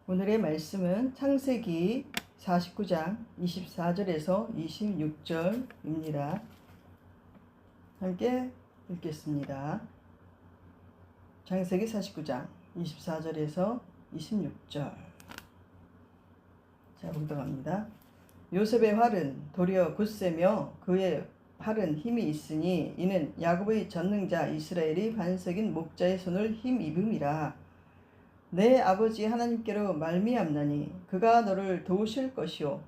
오늘의 말씀은 창세기 49장 24절에서 26절입니다. 함께 읽겠습니다. 창세기 49장 24절에서 26절. 자, 묵상합니다. 요셉의 활은 도리어 굳세며 그의 팔은 힘이 있으니 이는 야곱의 전능자 이스라엘이 반석인 목자의 손을 힘입음이라. 내 아버지 하나님께로 말미암나니 그가 너를 도우실 것이요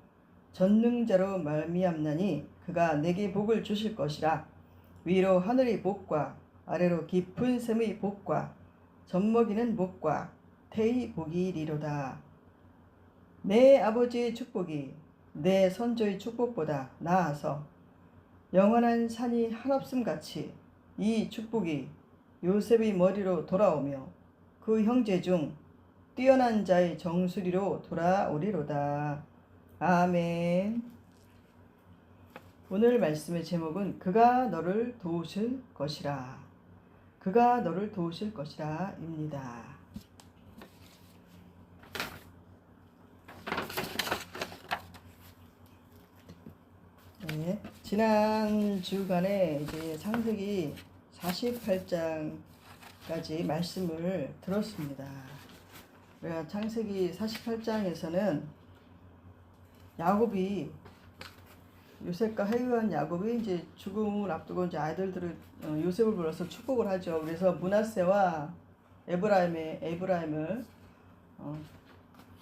전능자로 말미암나니 그가 내게 복을 주실 것이라. 위로 하늘의 복과 아래로 깊은 샘의 복과 젖먹이는 복과 태의 복이 이리로다. 내 아버지의 축복이 내 선조의 축복보다 나아서 영원한 산이 한없음 같이 이 축복이 요셉의 머리로 돌아오며 그 형제 중 뛰어난 자의 정수리로 돌아오리로다. 아멘. 오늘 말씀의 제목은 그가 너를 도우실 것이라. 그가 너를 도우실 것이라 입니다. 네, 지난 주간에 이제 창세기 48장까지 말씀을 들었습니다. 그래야 창세기 48장에서는 야곱이 요셉과 해유한 야곱이 이제 죽음을 앞두고 이제 아이들들을 요셉을 불러서 축복을 하죠. 그래서 므낫세와 에브라임을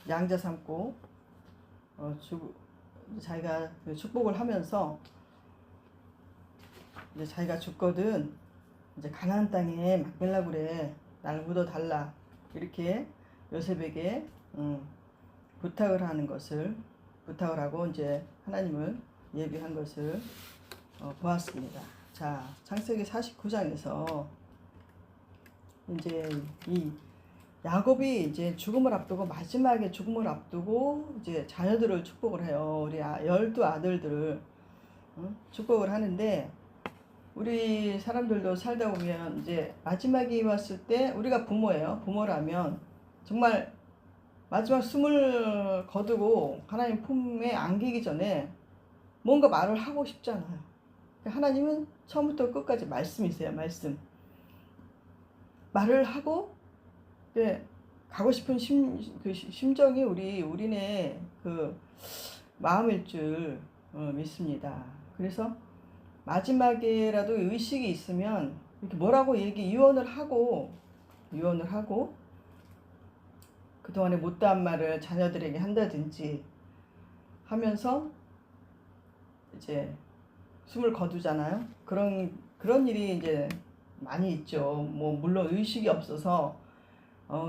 양자 삼고 자기가 축복을 하면서 이제 자기가 죽거든 이제 가나안 땅에 맡기려고 그래. 날 묻어 달라. 이렇게 요셉에게 부탁을 하고 이제 하나님을 예비한 것을 보았습니다. 자, 창세기 49장에서 이제 이 야곱이 이제 마지막에 죽음을 앞두고 이제 자녀들을 축복을 해요. 우리 12 아들들을 축복을 하는데, 우리 사람들도 살다 보면 이제 마지막이 왔을 때 우리가 부모예요. 부모라면 정말 마지막 숨을 거두고 하나님 품에 안기기 전에 뭔가 말을 하고 싶잖아요. 하나님은 처음부터 끝까지 말씀이세요. 말씀. 말을 하고 가고 싶은 심정이 우리네 그 마음일 줄 믿습니다. 그래서 마지막에라도 의식이 있으면 이렇게 뭐라고 유언을 하고 그동안에 못다한 말을 자녀들에게 한다든지 하면서 이제 숨을 거두잖아요. 그런 일이 이제 많이 있죠. 뭐 물론 의식이 없어서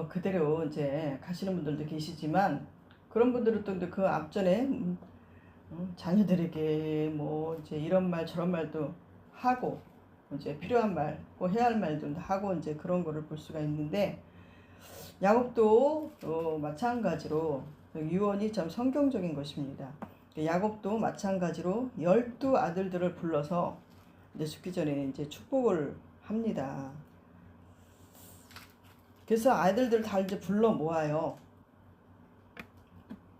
그대로 이제 가시는 분들도 계시지만, 그런 분들은 또 그 앞전에 자녀들에게 뭐 이제 이런 말 저런 말도 하고 이제 필요한 말, 꼭 해야 할 말들도 하고 이제 그런 거를 볼 수가 있는데, 야곱도 마찬가지로 유언이 참 성경적인 것입니다. 야곱도 마찬가지로 12 아들들을 불러서 이제 죽기 전에 이제 축복을 합니다. 그래서 아이들들 다 이제 불러 모아요.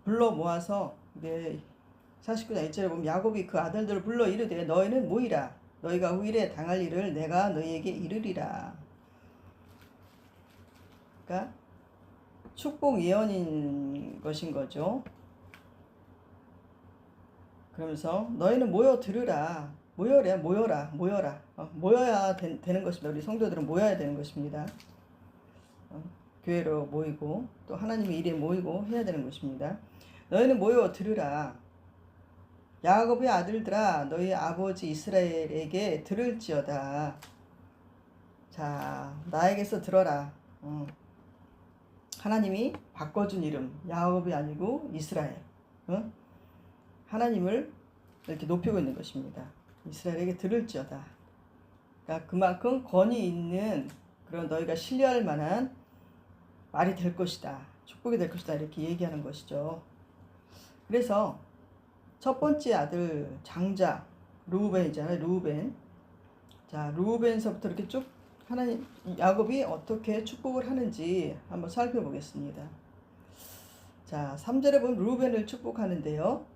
불러 모아서 이제 49장 1절에 보면 야곱이 그 아들들을 불러 이르되 너희는 모이라. 너희가 후일에 당할 일을 내가 너희에게 이르리라. 그러니까 축복 예언인 것인 거죠. 그러면서 너희는 모여 들으라. 모여라. 모여야 되는 것입니다. 우리 성도들은 모여야 되는 것입니다. 교회로 모이고 또 하나님의 일에 모이고 해야 되는 것입니다. 너희는 모여 들으라. 야곱의 아들들아, 너희 아버지 이스라엘에게 들을지어다. 자, 나에게서 들어라. 하나님이 바꿔준 이름, 야곱이 아니고 이스라엘. 하나님을 이렇게 높이고 있는 것입니다. 이스라엘에게 들을지어다. 그러니까 그만큼 권위 있는 그런 너희가 신뢰할 만한 말이 될 것이다. 축복이 될 것이다. 이렇게 얘기하는 것이죠. 그래서 첫 번째 아들 장자 르우벤이잖아요. 르우벤. 자, 르우벤서부터 이렇게 쭉 야곱이 어떻게 축복을 하는지 한번 살펴보겠습니다. 자, 3절에 보면 루벤을 축복하는데요.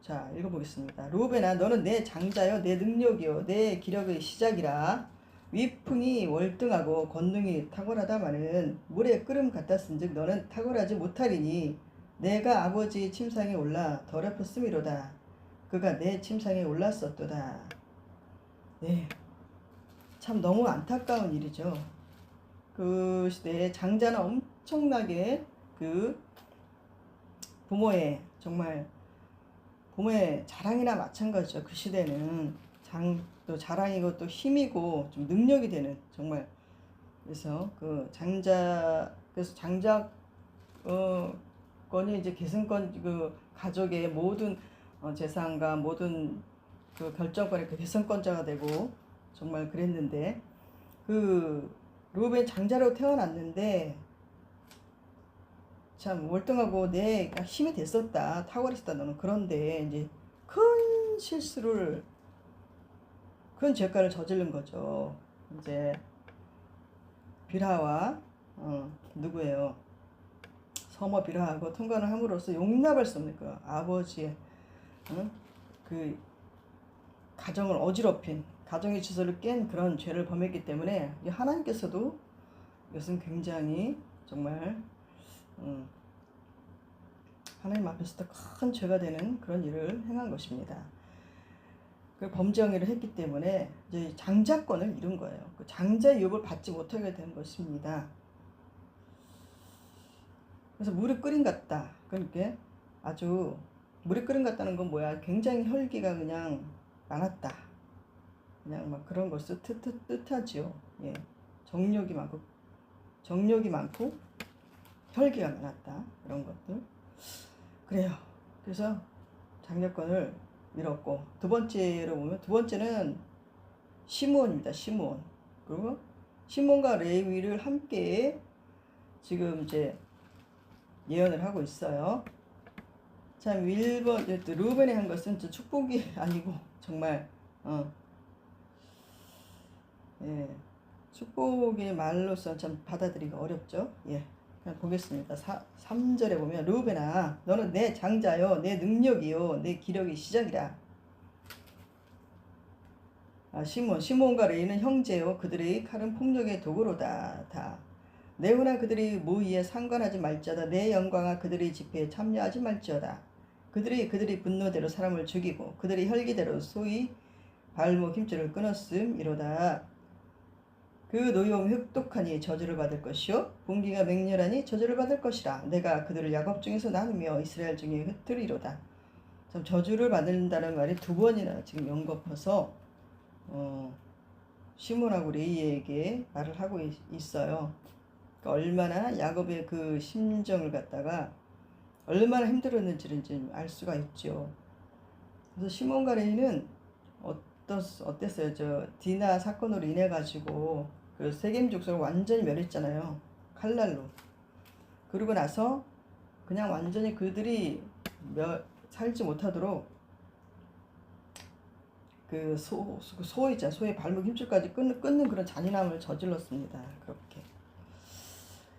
자, 읽어보겠습니다. 루벤아, 너는 내 장자요, 내 능력이요, 내 기력의 시작이라. 위풍이 월등하고 권능이 탁월하다마는 물의 끓음 같았은즉 너는 탁월하지 못하리니 내가 아버지 침상에 올라 더럽혔음이로다. 그가 내 침상에 올랐었도다. 네, 참 너무 안타까운 일이죠. 그 시대에 장자는 엄청나게 그 부모의 정말 부모의 자랑이나 마찬가지죠. 그 시대는 또 자랑이고 또 힘이고 좀 능력이 되는 정말. 그래서 그 장자권이 이제 계승권, 그 가족의 모든 재산과 모든 그 결정권의 그 계승권자가 되고 정말 그랬는데, 그 루벤 장자로 태어났는데 참 월등하고 내가 힘이 됐었다, 탁월했었다 너는. 그런데 이제 큰 실수를, 큰 죄가를 저지른 거죠. 이제 빌하와 누구예요? 서머 빌하하고 통관을 함으로써 용납할 수 없는 그 아버지의 그 가정을 어지럽힌, 가정의 질서를 깬 그런 죄를 범했기 때문에 하나님께서도 이것은 굉장히 정말 하나님 앞에서도 큰 죄가 되는 그런 일을 행한 것입니다. 그 범죄 행위를 했기 때문에 이제 장자권을 잃은 거예요. 그 장자의 유업을 받지 못하게 된 것입니다. 그래서 물이 끓인 같다. 그러니까 아주 물이 끓인 같다는 건 뭐야? 굉장히 혈기가 그냥 많았다. 그냥 막 그런 것을 뜻하지요. 예, 정력이 많고 혈기가 많았다. 그런 것들. 그래요. 그래서 장자권을 잃었고, 두 번째로 보면, 두 번째는 시므온입니다. 시므온. 그리고 시므온과 레위를 함께 지금 이제 예언을 하고 있어요. 참 1번 루벤이 한 것은 축복이 아니고 정말 예, 축복의 말로서 참 받아들이기 어렵죠. 예, 그냥 보겠습니다. 3절에 보면 루벤아, 너는 내 장자요, 내 능력이요, 내 기력의 시작이라. 시몬과 레이는 형제요, 그들의 칼은 폭력의 도구로다. 다 내후나 그들이 모의에 상관하지 말지어다. 내 영광아 그들의 집회에 참여하지 말지어다. 그들이 분노대로 사람을 죽이고 그들이 혈기대로 소위 발목 힘줄을 끊었음 이로다. 그 노여움이 흑독하니 저주를 받을 것이요 분기가 맹렬하니 저주를 받을 것이라. 내가 그들을 야곱 중에서 나누며 이스라엘 중에 흩으리로다. 참 저주를 받는다는 말이 두 번이나 지금 연거쳐서 시몬하고 레이에게 말을 하고 있어요. 그러니까 얼마나 야곱의 그 심정을 갖다가 얼마나 힘들었는지를 좀 알 수가 있죠. 그래서 시몬과 레이는 어땠어요? 저 디나 사건으로 인해 가지고 그 세겜 족속을 완전히 멸했잖아요. 칼날로. 그러고 나서 그냥 완전히 그들이 살지 못하도록 그 소 있잖아요. 소의 발목 힘줄까지 끊는 그런 잔인함을 저질렀습니다. 그렇게.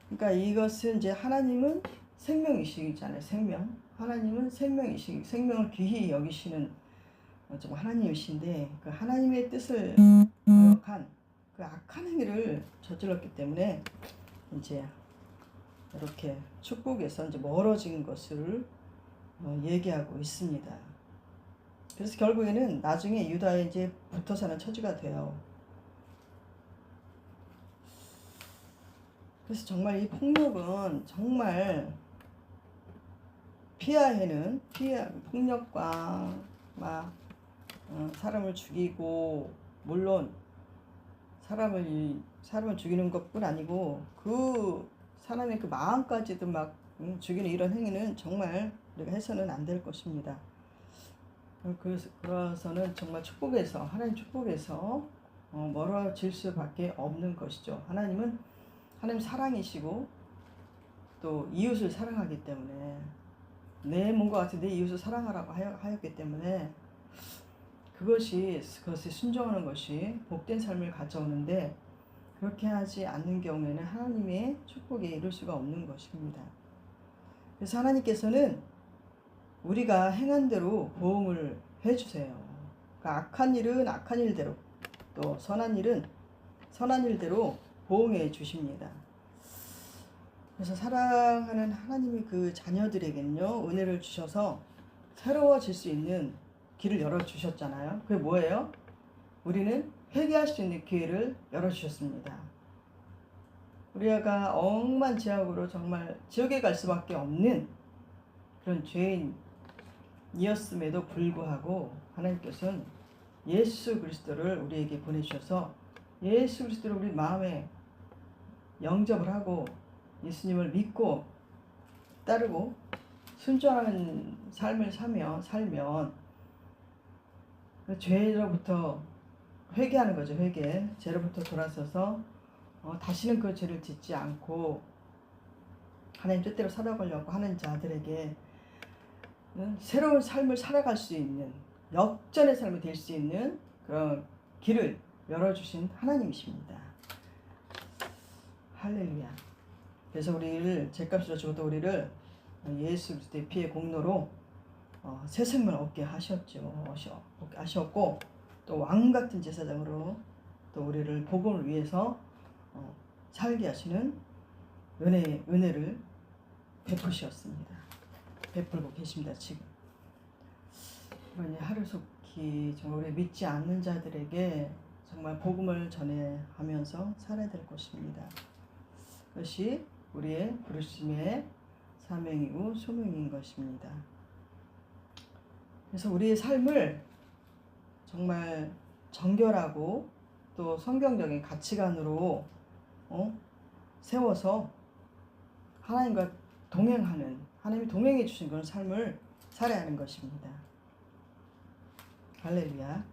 그러니까 이것은 이제 하나님은 생명이시잖아요. 생명. 하나님은 생명이시, 생명을 귀히 여기시는 좀 하나님이신데, 그 하나님의 뜻을 거역한 그 악한 행위를 저질렀기 때문에 이제 이렇게 축복에서 이제 멀어진 것을 얘기하고 있습니다. 그래서 결국에는 나중에 유다에 이제 붙어 사는 처지가 돼요. 그래서 정말 이 폭력은 정말 폭력과 막 사람을 죽이고, 물론 사람을 죽이는 것뿐 아니고 그 사람의 그 마음까지도 막 죽이는 이런 행위는 정말 우리가 해서는 안 될 것입니다. 그래서는 정말 하나님 축복에서 멀어질 수밖에 없는 것이죠. 하나님 사랑이시고 또 이웃을 사랑하기 때문에, 내 몸과 같이 내 이웃을 사랑하라고 하였기 때문에 그것에 순종하는 것이 복된 삶을 가져오는데, 그렇게 하지 않는 경우에는 하나님의 축복에 이룰 수가 없는 것입니다. 그래서 하나님께서는 우리가 행한 대로 보응을 해주세요. 그러니까 악한 일은 악한 일대로, 또 선한 일은 선한 일대로 보응해 주십니다. 그래서 사랑하는 하나님이 그 자녀들에게는요, 은혜를 주셔서 새로워질 수 있는 길을 열어주셨잖아요. 그게 뭐예요? 우리는 회개할 수 있는 기회를 열어주셨습니다. 우리가 억만지약으로 정말 지옥에 갈 수밖에 없는 그런 죄인이었음에도 불구하고 하나님께서는 예수 그리스도를 우리에게 보내주셔서 예수 그리스도를 우리 마음에 영접을 하고 예수님을 믿고 따르고 순종하는 삶을 살면 죄로부터 회개하는 거죠. 회개. 죄로부터 돌아서서 다시는 그 죄를 짓지 않고 하나님 뜻대로 살아가려고 하는 자들에게 새로운 삶을 살아갈 수 있는 역전의 삶이 될 수 있는 그런 길을 열어주신 하나님이십니다. 할렐루야. 그래서 우리를 죄값으로 죽어도 우리를 예수 그리스도의 피의 공로로 새 생명을 얻게 하셨고 또 왕같은 제사장으로 또 우리를 복음을 위해서 살게 하시는 은혜를 베푸셨습니다. 베풀고 계십니다. 지금. 그러니 하루속히 정말 우리 믿지 않는 자들에게 정말 복음을 전해하면서 살아야 될 것입니다. 그것이 우리의 부르심의 사명이고 소명인 것입니다. 그래서 우리의 삶을 정말 정결하고 또 성경적인 가치관으로 세워서 하나님과 동행하는, 하나님이 동행해 주신 그런 삶을 살아야 하는 것입니다. 할렐루야.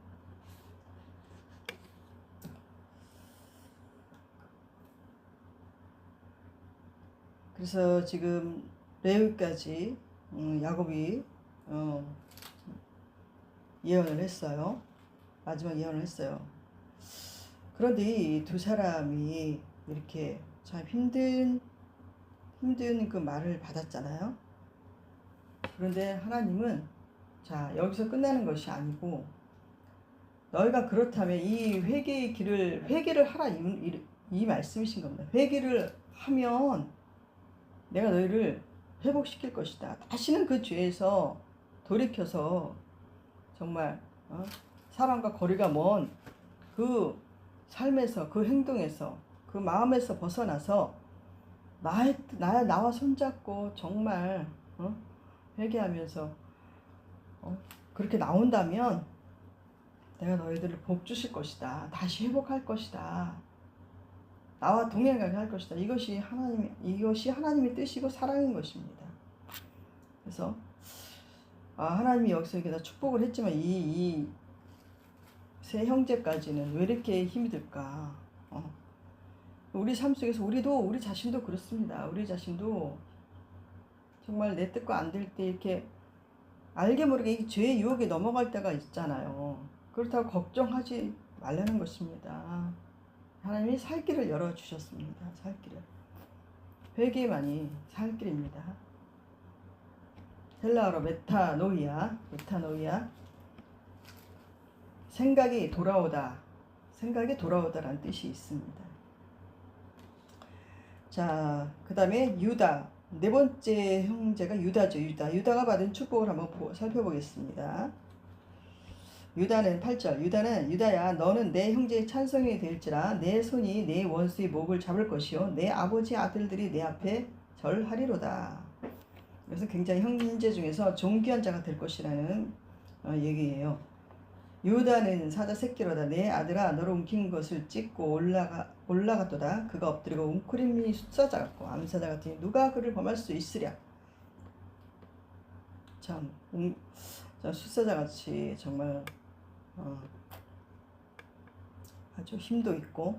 그래서 지금 레위기까지 야곱이 예언을 했어요. 마지막 예언을 했어요. 그런데 이 두 사람이 이렇게 참 힘든 그 말을 받았잖아요. 그런데 하나님은 자, 여기서 끝나는 것이 아니고 너희가 그렇다면 이 회개를 하라 이 말씀이신 겁니다. 회개를 하면 내가 너희를 회복시킬 것이다. 다시는 그 죄에서 돌이켜서 정말 사람과 거리가 먼 그 삶에서, 그 행동에서, 그 마음에서 벗어나서 나와 손잡고 정말 회개하면서 그렇게 나온다면 내가 너희들을 복 주실 것이다. 다시 회복할 것이다. 나와 동행하게 할 것이다. 이것이 하나님의 뜻이고 사랑인 것입니다. 그래서 하나님이 여기서 이렇게 다 축복을 했지만 이 세 형제까지는 왜 이렇게 힘이 들까? 우리 삶 속에서 우리 자신도 그렇습니다. 우리 자신도 정말 내 뜻과 안 될 때 이렇게 알게 모르게 이 죄의 유혹에 넘어갈 때가 있잖아요. 그렇다고 걱정하지 말라는 것입니다. 하나님이 살 길을 열어주셨습니다. 살 길을. 회개만이 살 길입니다. 헬라어로 메타노이아. 생각이 돌아오다라는 뜻이 있습니다. 자, 그 다음에 유다. 네 번째 형제가 유다죠. 유다가 받은 축복을 한번 살펴보겠습니다. 유다는 8절. 유다야 너는 내 형제의 찬송이 될지라 내 손이 내 원수의 목을 잡을 것이요 내 아버지 아들들이 내 앞에 절하리로다. 그래서 굉장히 형제 중에서 존귀한 자가 될 것이라는 얘기예요. 유다는 사자 새끼로다. 내 아들아 너로 움킨 것을 찢고 올라갔도다. 그가 엎드리고 웅크림이 숫사자 같고 암사자 같으니 누가 그를 범할 수 있으랴. 참 숫사자 같이 정말 아주 힘도 있고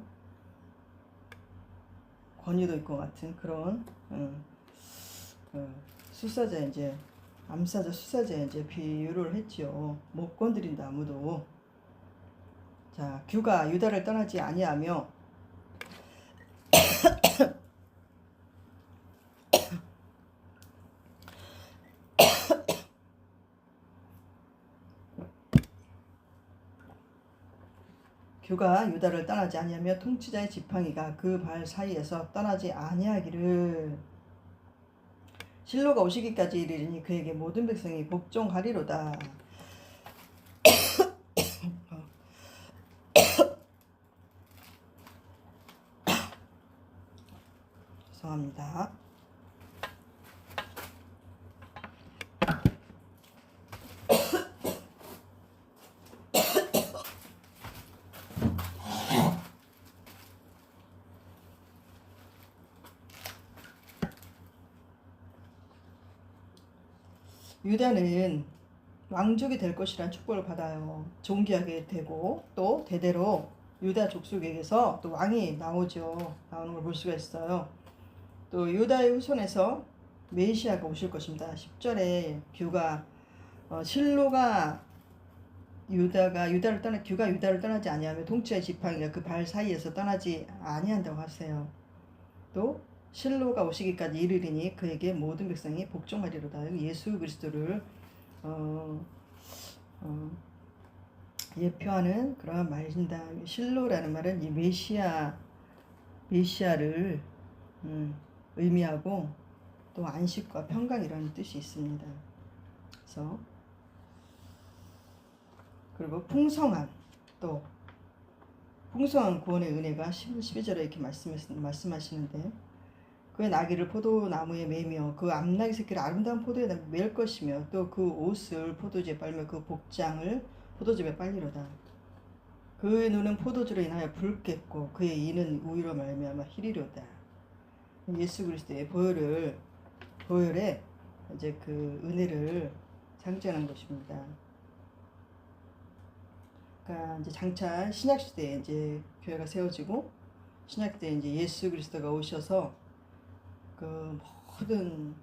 권위도 있고 같은 그런 숫사자 이제 암사자 숫사자에 이제 비유를 했지요. 못 건드린다 아무도. 자, 규가 유다를 떠나지 아니하며 규가 유다를 떠나지 아니하며 통치자의 지팡이가 그 발 사이에서 떠나지 아니하기를 실로가 오시기까지 이르리니 그에게 모든 백성이 복종하리로다. 죄송합니다. 유다는 왕족이 될 것이란 축복을 받아요. 존귀하게 되고 또 대대로 유다 족속에게서 또 왕이 나오죠. 나오는 걸 볼 수가 있어요. 또 유다의 후손에서 메시아가 오실 것입니다. 10절에 규가 실로가 규가 유다를 떠나지 아니하며 통치의 지팡이가 그 발 사이에서 떠나지 아니한다고 하세요. 또 실로가 오시기까지 이르리니 그에게 모든 백성이 복종하리로다. 예수 그리스도를 예표하는 그러한 말입니다. 실로라는 말은 이 메시아를 의미하고 또 안식과 평강이라는 뜻이 있습니다. 그래서 그리고 풍성한 구원의 은혜가 12절에 이렇게 말씀하시는데 그의 나귀를 포도나무에 매며 그 암나귀 새끼를 아름다운 포도에 맬 것이며 또 그 옷을 포도주에 빨며 그 복장을 포도즙에 빨리로다. 그의 눈은 포도주로 인하여 붉겠고 그의 이는 우유로 말미암아 희리로다. 예수 그리스도의 보혈에 이제 그 은혜를 상징하는 것입니다. 그러니까 이제 장차 신약 시대에 이제 교회가 세워지고 신약 시대에 이제 예수 그리스도가 오셔서 그 모든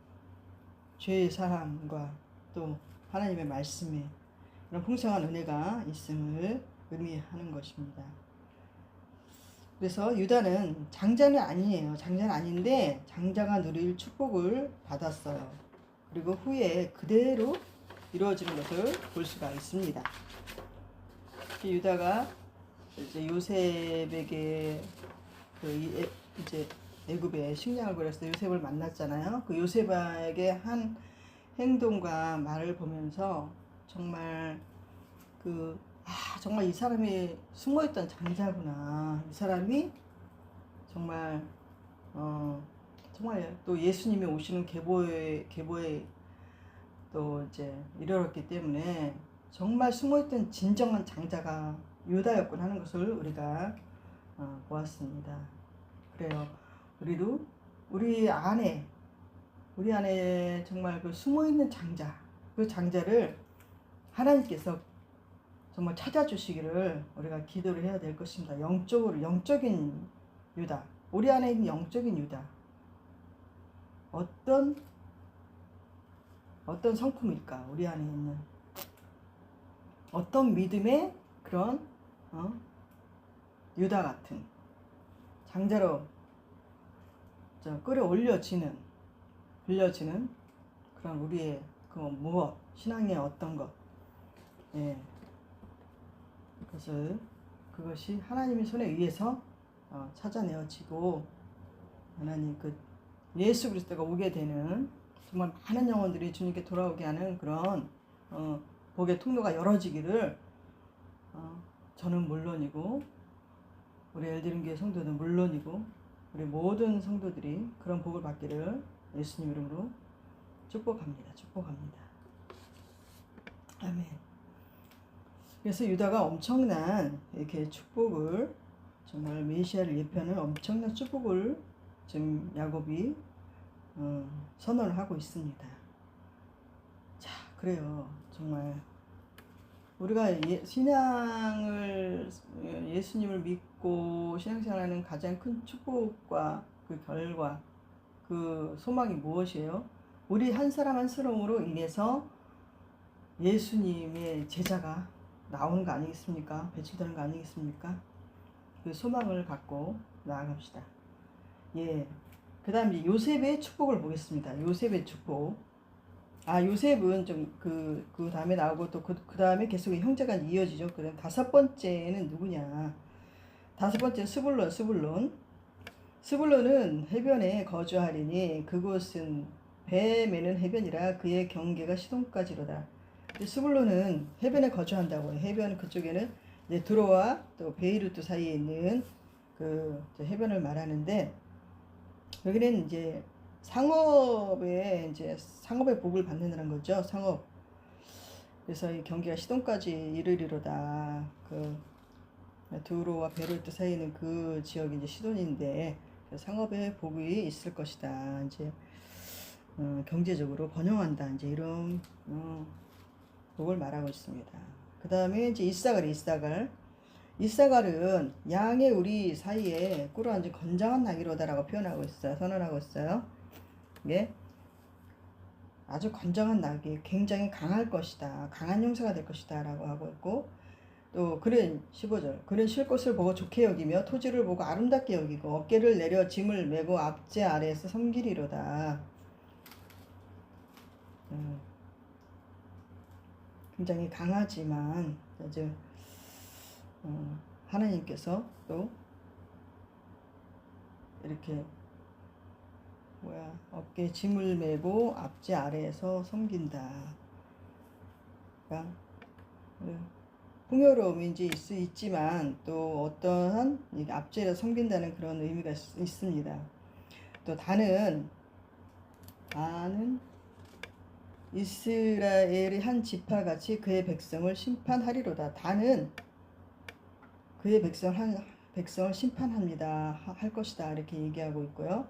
죄의 사함과 또 하나님의 말씀에 이런 풍성한 은혜가 있음을 의미하는 것입니다. 그래서 유다는 장자는 아니에요. 장자는 아닌데 장자가 누릴 축복을 받았어요. 그리고 후에 그대로 이루어지는 것을 볼 수가 있습니다. 유다가 이제 요셉에게 이제 애굽에 식량을 버렸을 때 요셉을 만났잖아요. 그 요셉에게 한 행동과 말을 보면서 정말 정말 이 사람이 숨어있던 장자구나. 이 사람이 정말 정말 또 예수님이 오시는 계보에 또 이제 이르렀기 때문에 정말 숨어있던 진정한 장자가 유다였군 하는 것을 우리가 보았습니다. 그래요. 우리도 우리 안에 정말 그 숨어있는 장자, 그 장자를 하나님께서 정말 찾아주시기를 우리가 기도를 해야 될 것입니다. 영적인 유다, 우리 안에 있는 영적인 유다, 어떤 성품일까? 우리 안에 있는 어떤 믿음의 그런 유다 같은 장자로 끌어올려지는 그런 우리의 그 무엇 신앙의 어떤 것, 그것이 하나님의 손에 의해서 찾아내어지고 하나님 그 예수 그리스도가 오게 되는 정말 많은 영혼들이 주님께 돌아오게 하는 그런 복의 통로가 열어지기를 저는 물론이고 우리 엘드린교회 성도는 물론이고 우리 모든 성도들이 그런 복을 받기를 예수님 이름으로 축복합니다. 아멘. 그래서 유다가 엄청난 이렇게 축복을 정말 메시아를 예표하는 엄청난 축복을 지금 야곱이 선언을 하고 있습니다. 자, 그래요. 정말 우리가 예수님을 믿고 신앙생활하는 가장 큰 축복과 그 결과, 그 소망이 무엇이에요? 우리 한 사람 한 사람으로 인해서 예수님의 제자가 나오는 거 아니겠습니까? 배출되는 거 아니겠습니까? 그 소망을 갖고 나아갑시다. 그 다음에 요셉의 축복을 보겠습니다. 요셉의 축복. 요셉은 좀 그 다음에 나오고 또 그 다음에 계속 형제가 이어지죠. 그다음 5번째는 누구냐? 다섯 번째 스불론은 해변에 거주하리니 그곳은 배 매는 해변이라 그의 경계가 시돈까지로다. 스불론은 해변에 거주한다고요. 해변 그쪽에는 이제 드로와 또 베이루트 사이에 있는 그 해변을 말하는데, 여기는 이제 상업의 복을 받는다는 거죠. 상업. 그래서 이 경계가 시돈까지 이르리로다. 그 드로와 베이루트 사이에 있는 그 지역이 이제 시돈인데 상업의 복이 있을 것이다. 이제 경제적으로 번영한다. 이제 이런 복을 말하고 있습니다. 그 다음에 이제 이사갈은 양의 우리 사이에 꿇어 앉은 건장한 나귀로다라고 표현하고 있어요. 선언하고 있어요. 예, 아주 건장한 나귀, 굉장히 강할 것이다. 강한 용사가 될 것이다. 라고 하고 있고, 또 그는 15절 그는 쉴 곳을 보고 좋게 여기며 토지를 보고 아름답게 여기고 어깨를 내려 짐을 메고 압제 아래에서 섬기리로다. 굉장히 강하지만 아주 하나님께서 또 이렇게 어깨에 짐을 메고 압제 아래에서 섬긴다. 그러니까 풍요로움이 이제 있지만 또 어떠한 압제를 섬긴다는 그런 의미가 있습니다. 또 다는 이스라엘의 한 지파같이 그의 백성을 심판하리로다. 다는 그의 백성을 심판합니다. 할 것이다. 이렇게 얘기하고 있고요.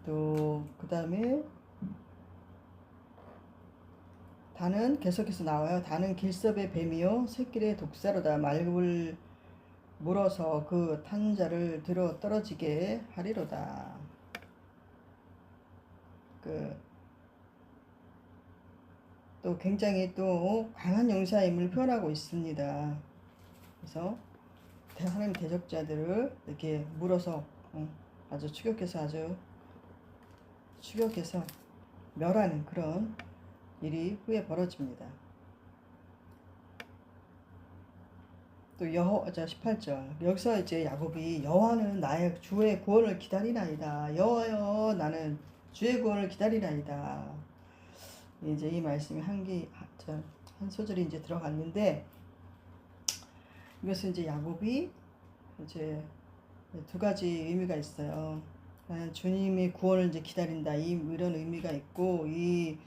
또 그 다음에 다는 계속해서 나와요. 다는 길섭의 뱀이요 새끼의 독사로다. 말급을 물어서 그 탄 자를 들어 떨어지게 하리로다. 또 굉장히 또 강한 용사임을 표현하고 있습니다. 그래서 하나님 대적자들을 이렇게 물어서 아주 추격해서 멸하는 그런 일이 후에 벌어집니다. 또 18절 여기서 이제 야곱이 여호와는 나의 주의 구원을 기다리나이다. 여호와여 나는 주의 구원을 기다리나이다. 이제 이 말씀이 한 소절이 이제 들어갔는데, 이것은 이제 야곱이 이제 두 가지 의미가 있어요. 주님의 구원을 이제 기다린다. 이런 의미가 있고, 이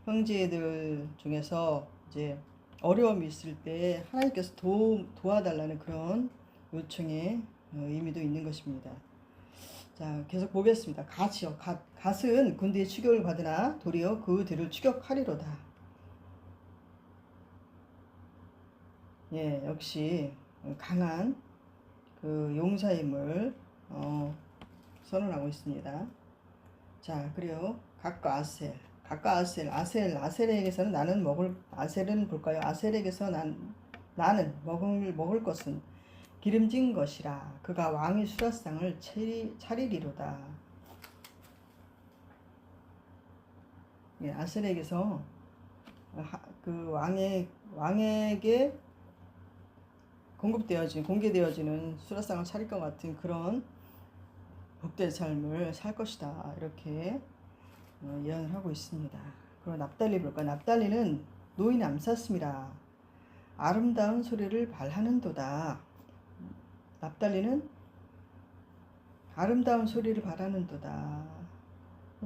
형제들 중에서 이제 어려움이 있을 때 하나님께서 도와달라는 그런 요청의 의미도 있는 것입니다. 자, 계속 보겠습니다. 갓은 군대의 추격을 받으나 도리어 그들을 추격하리로다. 예, 역시 강한 그 용사임을 선언하고 있습니다. 자, 그리고 갓과 아셀에게서는 아셀은 볼까요? 아셀에게서 나는 먹을 것은 기름진 것이라 그가 왕의 수라상을 차리리로다. 예, 아셀에게서 그 왕에게 공개되어지는 수라상을 차릴 것 같은 그런 복된 삶을 살 것이다. 이렇게 예언을 하고 있습니다. 그리고 납달리 볼까? 납달리는 노인 암사슴이라 아름다운 소리를 발하는도다. 납달리는 아름다운 소리를 바라는도다.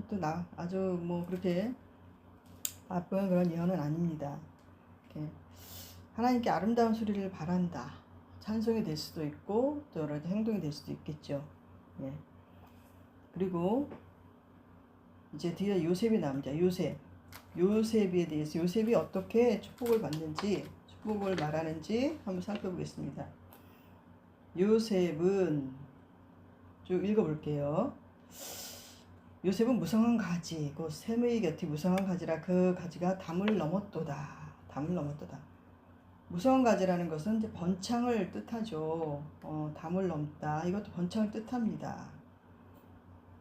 또 아주 그렇게 나쁜 그런 예언은 아닙니다. 하나님께 아름다운 소리를 바란다. 찬송이 될 수도 있고 또 여러 행동이 될 수도 있겠죠. 예. 그리고 이제 뒤에 요셉이 나옵니다. 요셉에 대해서 요셉이 어떻게 축복을 말하는지 한번 살펴보겠습니다. 요셉은 쭉 읽어볼게요. 요셉은 무성한 가지 곧 샘의 곁이 무성한 가지라 그 가지가 담을 넘었도다. 무성한 가지라는 것은 이제 번창을 뜻하죠. 담을 넘다. 이것도 번창을 뜻합니다.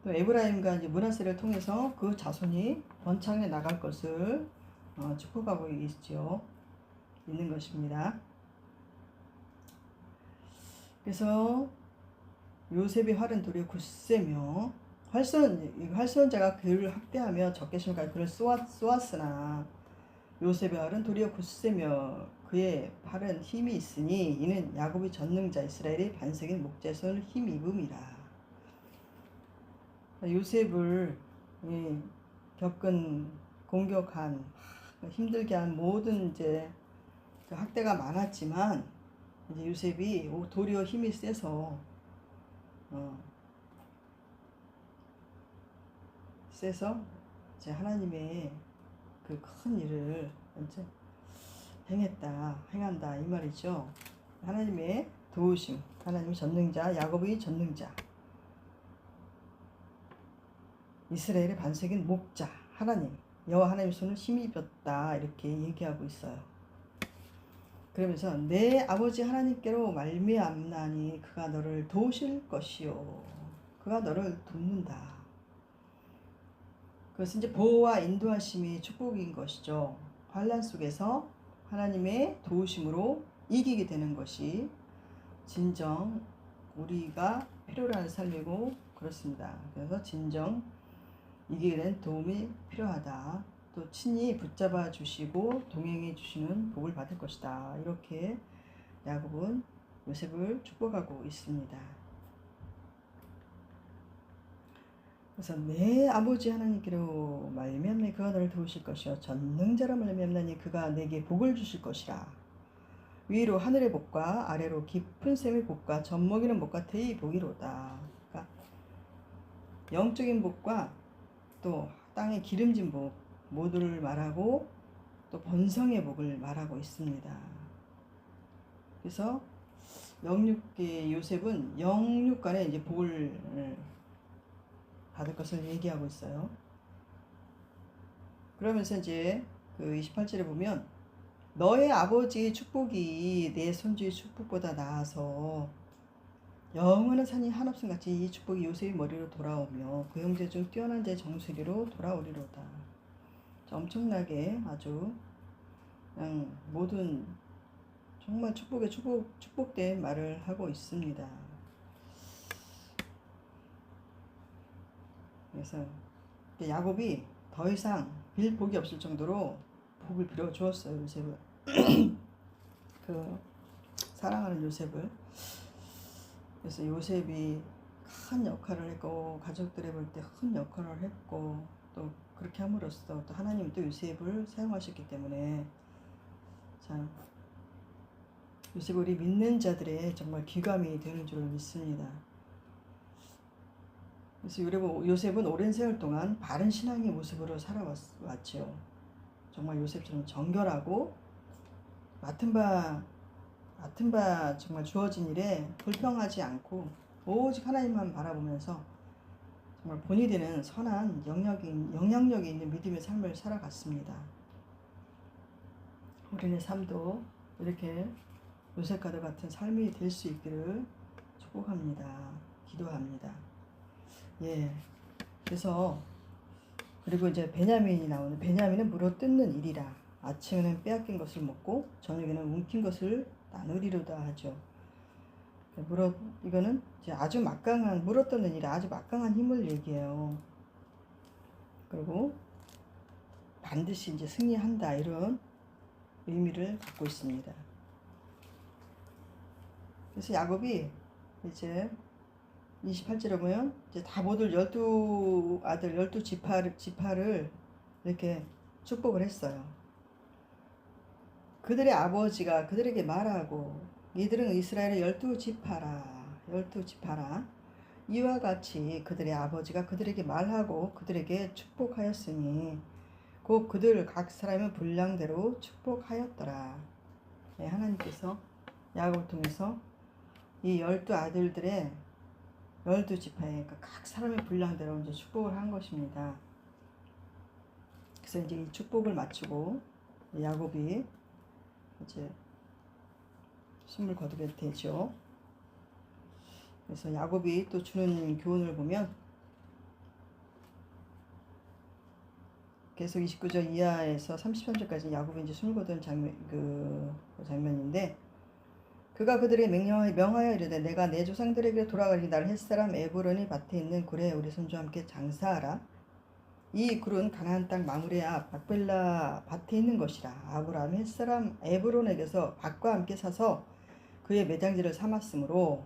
또 에브라임과 이제 므낫세를 통해서 그 자손이 번창해 나갈 것을 축복하고 있죠. 있는 것입니다. 그래서 요셉의 활은 도리어 굳세며 활선자가 그를 학대하며 적개심까지 그를 쏘았으나 요셉의 활은 도리어 굳세며 그의 팔은 힘이 있으니 이는 야곱의 전능자 이스라엘의 반석인 목자의 손을 힘입음이라. 요셉을 겪은 공격한 힘들게 한 모든 이제 그 학대가 많았지만 이제 요셉이 도리어 힘이 세서 이제 하나님의 그 큰 일을 이제 행한다 이 말이죠. 하나님의 도우심, 하나님의 전능자, 야곱의 전능자, 이스라엘의 반석인 목자, 하나님, 여호와 하나님의 손을 힘입었다 이렇게 얘기하고 있어요. 그러면서 내 아버지 하나님께로 말미암나니 그가 너를 도우실 것이요, 그가 너를 돕는다. 그것은 이제 보호와 인도하심이 축복인 것이죠. 환난 속에서 하나님의 도우심으로 이기게 되는 것이 진정 우리가 필요로 하는 삶이고 그렇습니다. 그래서 진정 이기게 된 도움이 필요하다. 또 친히 붙잡아 주시고 동행해 주시는 복을 받을 것이다. 이렇게 야곱은 요셉을 축복하고 있습니다. 그래서 내 아버지 하나님께로 말미암나니 그가 너를 도우실 것이요 전능자로 말미암나니 그가 내게 복을 주실 것이라. 위로 하늘의 복과 아래로 깊은 샘의 복과 젖먹이는 복과 태의 복이로다. 그러니까 영적인 복과 또 땅의 기름진 복 모두를 말하고 또 번성의 복을 말하고 있습니다. 그래서 영육의 요셉은 영육간에 이제 복을 받을 것을 얘기하고 있어요. 그러면서 이제 그 28절에 보면 너의 아버지의 축복이 내 손주의 축복보다 나아서 영원한 산이 한없음 같이 이 축복이 요셉의 머리로 돌아오며 그 형제 중 뛰어난 자의 정수리로 돌아오리로다. 엄청나게 아주 모든 정말 축복된 말을 하고 있습니다. 그래서 야곱이 더 이상 빌 복이 없을 정도로 복을 빌어 주었어요. 요셉을 그 사랑하는 요셉을. 그래서 요셉이 큰 역할을 했고 가족들이 볼 때 큰 역할을 했고 또 그렇게 함으로써 또 하나님이 또 요셉을 사용하셨기 때문에 참 요셉이 우리 믿는 자들의 정말 귀감이 되는 줄 믿습니다. 그래서 요셉은 오랜 세월 동안 바른 신앙의 모습으로 살아왔죠. 정말 요셉처럼 정결하고 맡은 바 정말 주어진 일에 불평하지 않고 오직 하나님만 바라보면서 정말 본이 되는 선한 영향력이 있는 믿음의 삶을 살아갔습니다. 우리의 삶도 이렇게 요셉과도 같은 삶이 될 수 있기를 축복합니다. 기도합니다. 예. 그래서 그리고 이제 베냐민이 나오는 베냐민은 물어뜯는 일이라 아침에는 빼앗긴 것을 먹고 저녁에는 움킨 것을 나누리로다 하죠. 이거는 이제 아주 막강한 물어뜯는 일이 아주 막강한 힘을 얘기해요. 그리고 반드시 이제 승리한다 이런 의미를 갖고 있습니다. 그래서 야곱이 이제 28절에 보면 이제 다 모두 12아들 12지파를 이렇게 축복을 했어요. 그들의 아버지가 그들에게 말하고 이들은 이스라엘의 12지파라 이와 같이 그들의 아버지가 그들에게 말하고 그들에게 축복하였으니 곧 그들 각 사람의 분량대로 축복하였더라. 네, 하나님께서 야곱을 통해서 이 12아들들의 12지파에 그러니까 각 사람의 분량대로 이제 축복을 한 것입니다. 그래서 이제 이 축복을 마치고 야곱이 이제 숨을 거두게 되죠. 그래서 야곱이 또 주는 교훈을 보면 계속 29절 이하에서 33절까지 야곱이 이제 숨을 거두는 장면, 그 장면인데, 그가 그들에게 명하여 이르되 내가 내 조상들에게 돌아가리 나를 햇사람 에브론이 밭에 있는 굴에 우리 손주와 함께 장사하라. 이 굴은 가나안 땅 마므레 앞 막벨라 밭에 있는 것이라. 아브라함이 햇사람 에브론에게서 밭과 함께 사서 그의 매장지를 삼았으므로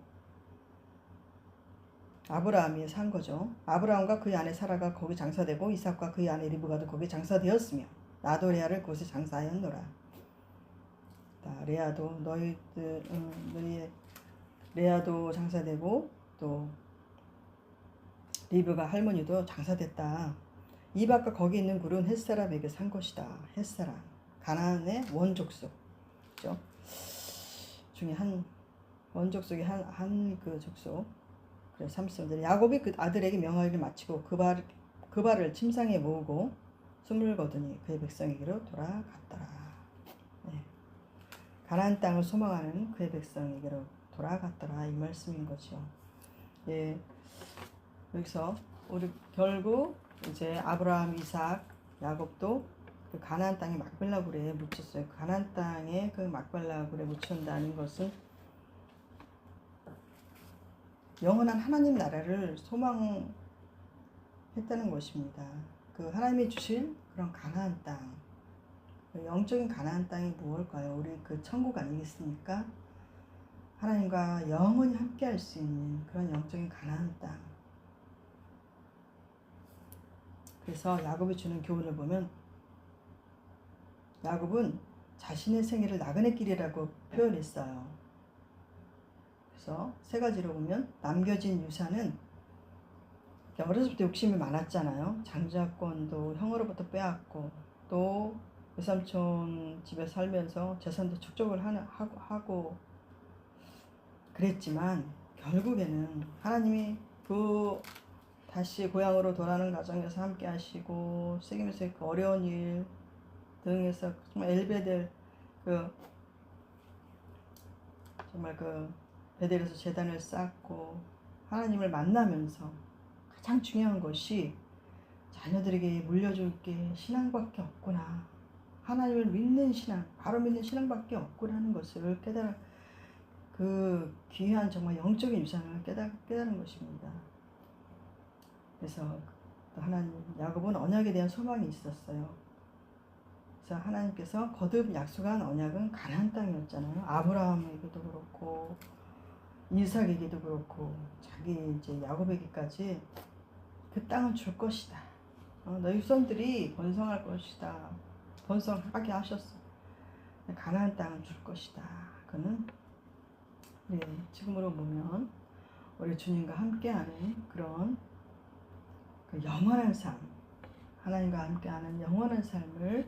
아브라함이 산 거죠. 아브라함과 그의 아내 사라가 거기 장사되고 이삭과 그의 아내 리브가도 거기 장사되었으며 나도 레아를 그곳에 장사하였노라. 레아도 너희의 레아도 장사되고 또 리브가 할머니도 장사됐다. 이 밭과 거기 있는 굴은 햇사람에게 산 것이다. 햇사람 가나안의 원족속, 그죠? 중에 한 원족속의 한 그 족속. 그래서 33절 야곱이 그 아들에게 명하기를 마치고 그 발을 침상에 모으고 숨을 거두니 그의 백성에게로 돌아갔더라. 네. 가나안 땅을 소망하는 그의 백성에게로 돌아갔더라, 이 말씀인 거죠. 예, 여기서 우리 결국 이제 아브라함, 이삭, 야곱도 그 가나안 땅의 막벨라 굴에 묻혔어요. 가나안 땅에 그 막벨라 굴에 묻힌다는 것은 영원한 하나님 나라를 소망했다는 것입니다. 그 하나님이 주실 그런 가나안 땅, 영적인 가나안 땅이 무엇일까요? 우리 그 천국 아니겠습니까? 하나님과 영원히 함께할 수 있는 그런 영적인 가나안 땅. 그래서 야곱이 주는 교훈을 보면 야곱은 자신의 생애를 나그네 길이라고 표현했어요. 그래서 세 가지로 보면 남겨진 유산은 어렸을 때부터 욕심이 많았잖아요. 장자권도 형으로부터 빼앗고 또 외삼촌 집에 살면서 재산도 축적을 하고 그랬지만 결국에는 하나님이 그 다시 고향으로 돌아가는 과정에서 함께 하시고 세겜에서 그 어려운 일 등에서 정말 엘베델 정말 베델에서 제단을 쌓고 하나님을 만나면서 가장 중요한 것이 자녀들에게 물려줄 게 신앙밖에 없구나. 하나님을 믿는 신앙, 바로 믿는 신앙밖에 없구나는 것을 그 귀한 정말 영적인 유산을 깨달은 것입니다. 그래서 야곱은 언약에 대한 소망이 있었어요. 그래서 하나님께서 거듭 약속한 언약은 가나안 땅이었잖아요. 아브라함에게도 그렇고 이삭에게도 그렇고 자기 이제 야곱에게까지 그 땅을 줄 것이다. 너희 후손들이 번성할 것이다. 번성하게 하셨어. 가나안 땅을 줄 것이다. 그는 지금으로 보면 우리 주님과 함께하는 그런 그 영원한 삶, 하나님과 함께하는 영원한 삶을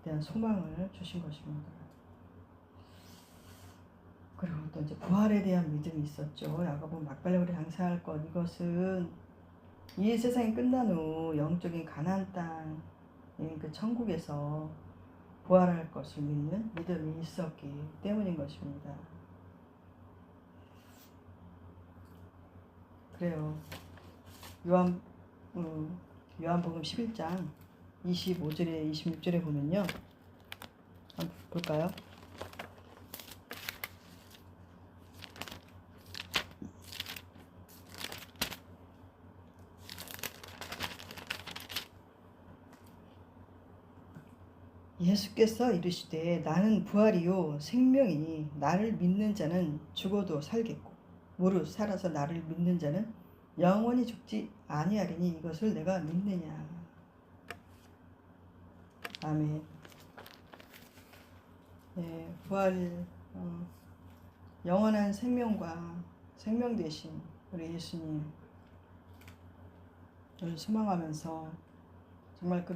대한 소망을 주신 것입니다. 그리고 또 이제 부활에 대한 믿음이 있었죠. 야곱은 막발라 굴에 장사할 것, 이것은 이 세상이 끝난 후 영적인 가나안 땅, 그 천국에서 부활할 것을 믿는 믿음이 있었기 때문인 것입니다. 그래요. 요한복음 11장 25절에 26절에 보면요. 한번 볼까요? 예수께서 이르시되 나는 부활이요 생명이니 나를 믿는 자는 죽어도 살겠고 무릇 살아서 나를 믿는 자는 영원히 죽지 아니하리니 이것을 내가 믿느냐. 아멘. 네, 부활, 영원한 생명과 생명 되신 우리 예수님을 소망하면서 정말 그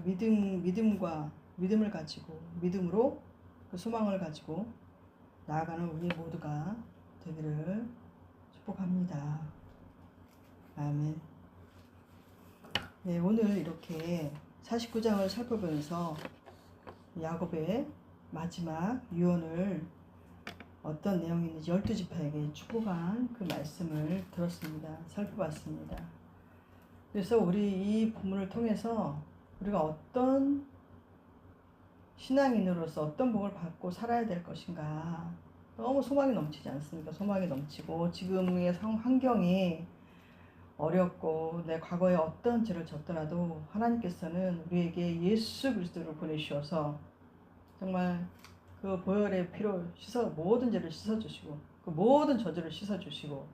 믿음을 가지고 믿음으로 그 소망을 가지고 나아가는 우리 모두가 되기를 축복합니다. 아멘. 네, 오늘 이렇게 49장을 살펴보면서 야곱의 마지막 유언을 어떤 내용이 있는지 12지파에게 축복한 그 말씀을 들었습니다. 살펴봤습니다. 그래서 우리 이 본문을 통해서 우리가 어떤 신앙인으로서 어떤 복을 받고 살아야 될 것인가. 너무 소망이 넘치지 않습니까? 소망이 넘치고 지금의 환경이 어렵고 내 과거에 어떤 죄를 졌더라도 하나님께서는 우리에게 예수 그리스도를 보내주셔서 정말 그 보혈의 피로 모든 죄를 씻어주시고 그 모든 저주를 씻어주시고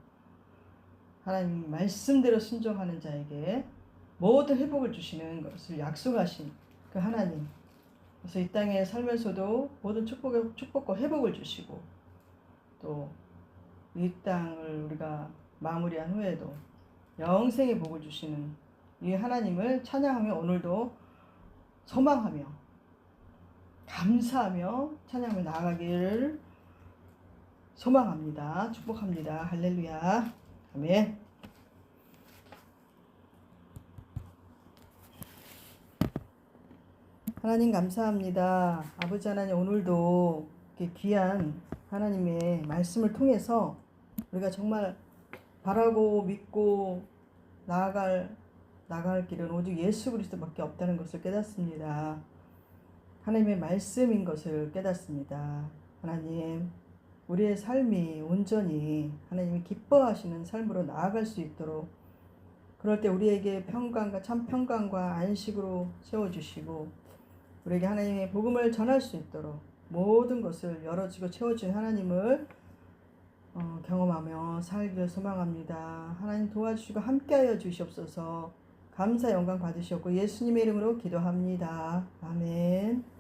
하나님 말씀대로 순종하는 자에게 모든 회복을 주시는 것을 약속하신 그 하나님. 그래서 이 땅에 살면서도 모든 축복과 회복을 주시고 또 이 땅을 우리가 마무리한 후에도 영생의 복을 주시는 이 하나님을 찬양하며 오늘도 소망하며 감사하며 찬양하며 나아가기를 소망합니다. 축복합니다. 할렐루야. 아멘. 하나님 감사합니다. 아버지 하나님 오늘도 이렇게 귀한 하나님의 말씀을 통해서 우리가 정말 바라고 믿고 나아갈 길은 오직 예수 그리스도밖에 없다는 것을 깨닫습니다. 하나님의 말씀인 것을 깨닫습니다. 하나님 우리의 삶이 온전히 하나님이 기뻐하시는 삶으로 나아갈 수 있도록 그럴 때 우리에게 평강과 참 평강과 안식으로 세워주시고 우리에게 하나님의 복음을 전할 수 있도록 모든 것을 열어주고 채워준 하나님을 경험하며 살기를 소망합니다. 하나님 도와주시고 함께하여 주시옵소서. 감사 영광 받으시옵고 예수님의 이름으로 기도합니다. 아멘.